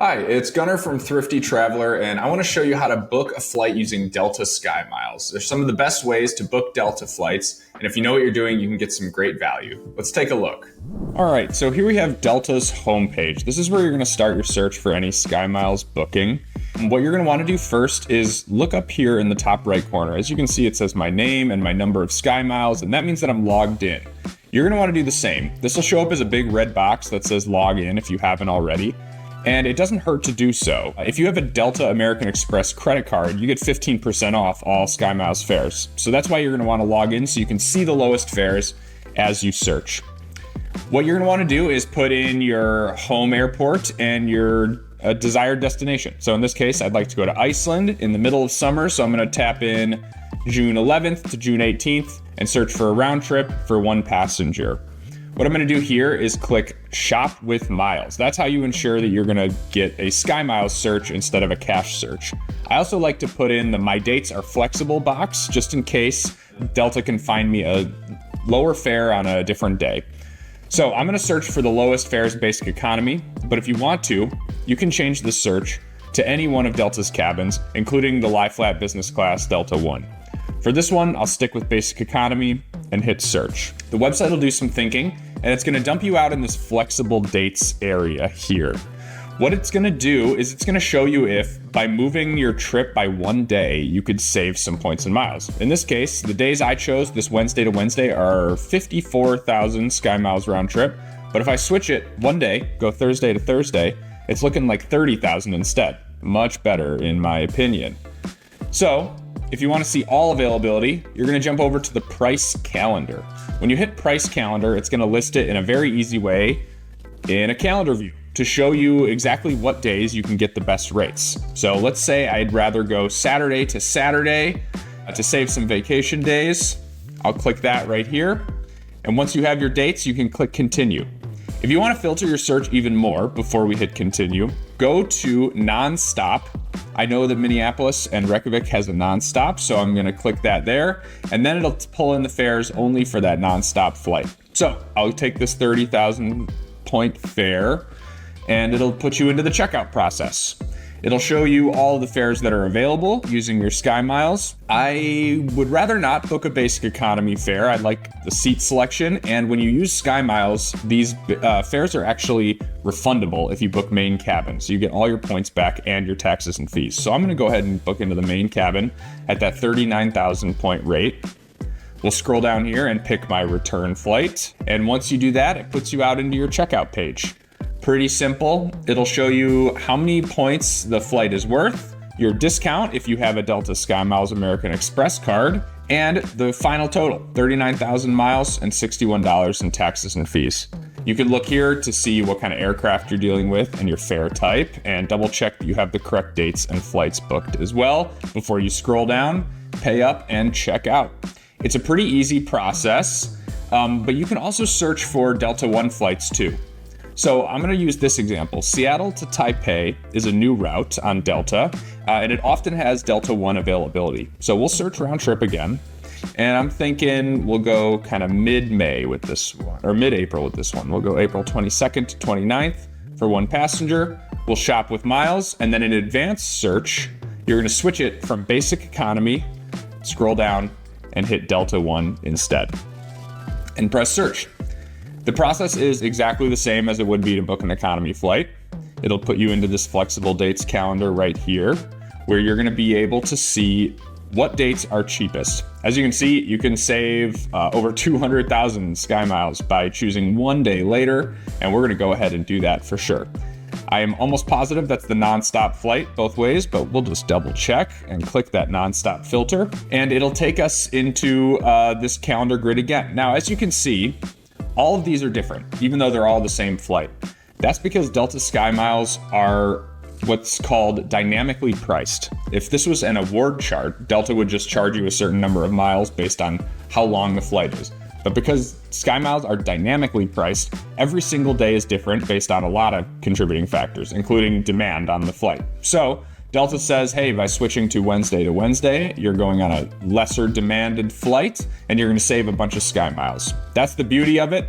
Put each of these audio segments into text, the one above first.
Hi, it's Gunnar from Thrifty Traveler, and I want to show you how to book a flight using Delta SkyMiles. They're some of the best ways to book Delta flights, and if you know what you're doing, you can get some great value. Let's take a look. All right, so here we have Delta's homepage. This is where you're going to start your search for any SkyMiles booking. And what you're going to want to do first is look up here in the top right corner. As you can see, it says my name and my number of SkyMiles, and that means that I'm logged in. You're going to want to do the same. This will show up as a big red box that says log in if you haven't already. And it doesn't hurt to do so. If you have a Delta American Express credit card, you get 15% off all SkyMiles fares. So that's why you're gonna wanna log in so you can see the lowest fares as you search. What you're gonna wanna do is put in your home airport and your desired destination. So in this case, I'd like to go to Iceland in the middle of summer. So I'm gonna tap in June 11th to June 18th and search for a round trip for one passenger. What I'm going to do here is click Shop with Miles. That's how you ensure that you're going to get a SkyMiles search instead of a cash search. I also like to put in the My Dates Are Flexible box just in case Delta can find me a lower fare on a different day. So I'm going to search for the lowest fares basic economy, but if you want to, you can change the search to any one of Delta's cabins, including the lie flat business class Delta One. For this one, I'll stick with basic economy and hit search. The website will do some thinking, and it's gonna dump you out in this flexible dates area here. What it's gonna do is it's gonna show you if by moving your trip by one day, you could save some points and miles. In this case, the days I chose this Wednesday to Wednesday are 54,000 SkyMiles round trip. But if I switch it one day, go Thursday to Thursday, it's looking like 30,000 instead. Much better in my opinion. So, if you want to see all availability, you're going to jump over to the price calendar. When you hit price calendar, it's going to list it in a very easy way in a calendar view to show you exactly what days you can get the best rates. So let's say I'd rather go Saturday to Saturday to save some vacation days. I'll click that right here. And once you have your dates, you can click continue. If you want to filter your search even more before we hit continue, go to nonstop. I know that Minneapolis and Reykjavik has a nonstop, so I'm going to click that there, and then it'll pull in the fares only for that nonstop flight. So I'll take this 30,000 point fare, and it'll put you into the checkout process. It'll show you all of the fares that are available using your SkyMiles. I would rather not book a basic economy fare. I like the seat selection. And when you use SkyMiles, these fares are actually refundable if you book main cabin. So you get all your points back and your taxes and fees. So I'm gonna go ahead and book into the main cabin at that 39,000 point rate. We'll scroll down here and pick my return flight. And once you do that, it puts you out into your checkout page. Pretty simple. It'll show you how many points the flight is worth, your discount if you have a Delta SkyMiles American Express card, and the final total, 39,000 miles and $61 in taxes and fees. You can look here to see what kind of aircraft you're dealing with and your fare type, and double check that you have the correct dates and flights booked as well before you scroll down, pay up, and check out. It's a pretty easy process, but you can also search for Delta One flights too. So I'm going to use this example. Seattle to Taipei is a new route on Delta, and it often has Delta One availability. So we'll search round trip again, and I'm thinking we'll go kind of mid-May with this one, or mid-April with this one. We'll go April 22nd to 29th for one passenger. We'll shop with miles, and then in advanced search, you're going to switch it from basic economy, scroll down, and hit Delta One instead, and press search. The process is exactly the same as it would be to book an economy flight. It'll put you into this flexible dates calendar right here, where you're going to be able to see what dates are cheapest. As you can see, you can save over 200,000 SkyMiles by choosing one day later, and we're going to go ahead and do that for sure. I am almost positive that's the nonstop flight both ways, but we'll just double check and click that nonstop filter, and it'll take us into this calendar grid again. Now, as you can see, all of these are different, even though they're all the same flight. That's because Delta SkyMiles are what's called dynamically priced. If this was an award chart, Delta would just charge you a certain number of miles based on how long the flight is. But because SkyMiles are dynamically priced, every single day is different based on a lot of contributing factors, including demand on the flight. So Delta says, hey, by switching to Wednesday, you're going on a lesser demanded flight and you're going to save a bunch of SkyMiles. That's the beauty of it.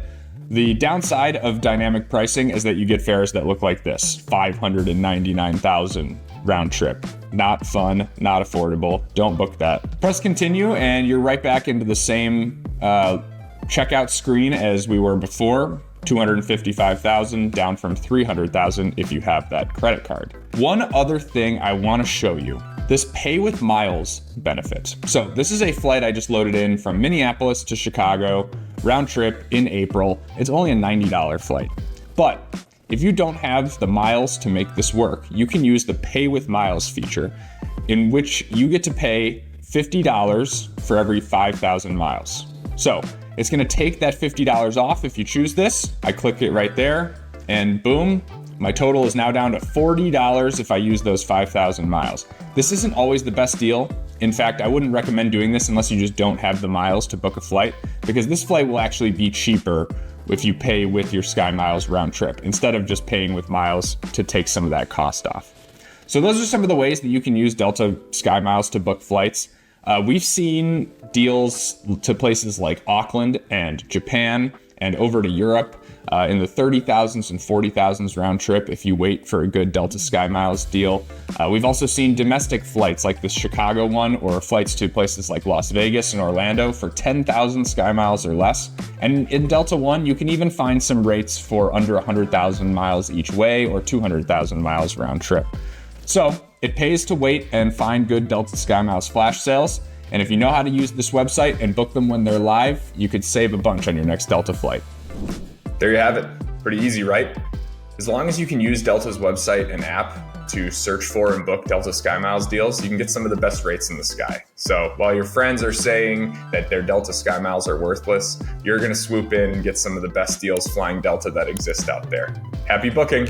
The downside of dynamic pricing is that you get fares that look like this, $599,000 round trip. Not fun, not affordable. Don't book that. Press continue and you're right back into the same checkout screen as we were before. $255,000 down from $300,000 if you have that credit card. One other thing I want to show you, this pay with miles benefit. So this is a flight I just loaded in from Minneapolis to Chicago, round trip in April. It's only a $90 flight. But if you don't have the miles to make this work, you can use the pay with miles feature in which you get to pay $50 for every 5,000 miles. So it's gonna take that $50 off if you choose this. I click it right there and boom, my total is now down to $40 if I use those 5,000 miles. This isn't always the best deal. In fact, I wouldn't recommend doing this unless you just don't have the miles to book a flight, because this flight will actually be cheaper if you pay with your SkyMiles round trip instead of just paying with miles to take some of that cost off. So those are some of the ways that you can use Delta SkyMiles to book flights. We've seen deals to places like Auckland and Japan and over to Europe in the 30,000s and 40,000s round trip if you wait for a good Delta SkyMiles deal. We've also seen domestic flights like this Chicago one, or flights to places like Las Vegas and Orlando for 10,000 SkyMiles or less. And in Delta One, you can even find some rates for under 100,000 miles each way or 200,000 miles round trip. So it pays to wait and find good Delta SkyMiles flash sales. And if you know how to use this website and book them when they're live, you could save a bunch on your next Delta flight. There you have it. Pretty easy, right? As long as you can use Delta's website and app to search for and book Delta SkyMiles deals, you can get some of the best rates in the sky. So while your friends are saying that their Delta SkyMiles are worthless, you're going to swoop in and get some of the best deals flying Delta that exist out there. Happy booking!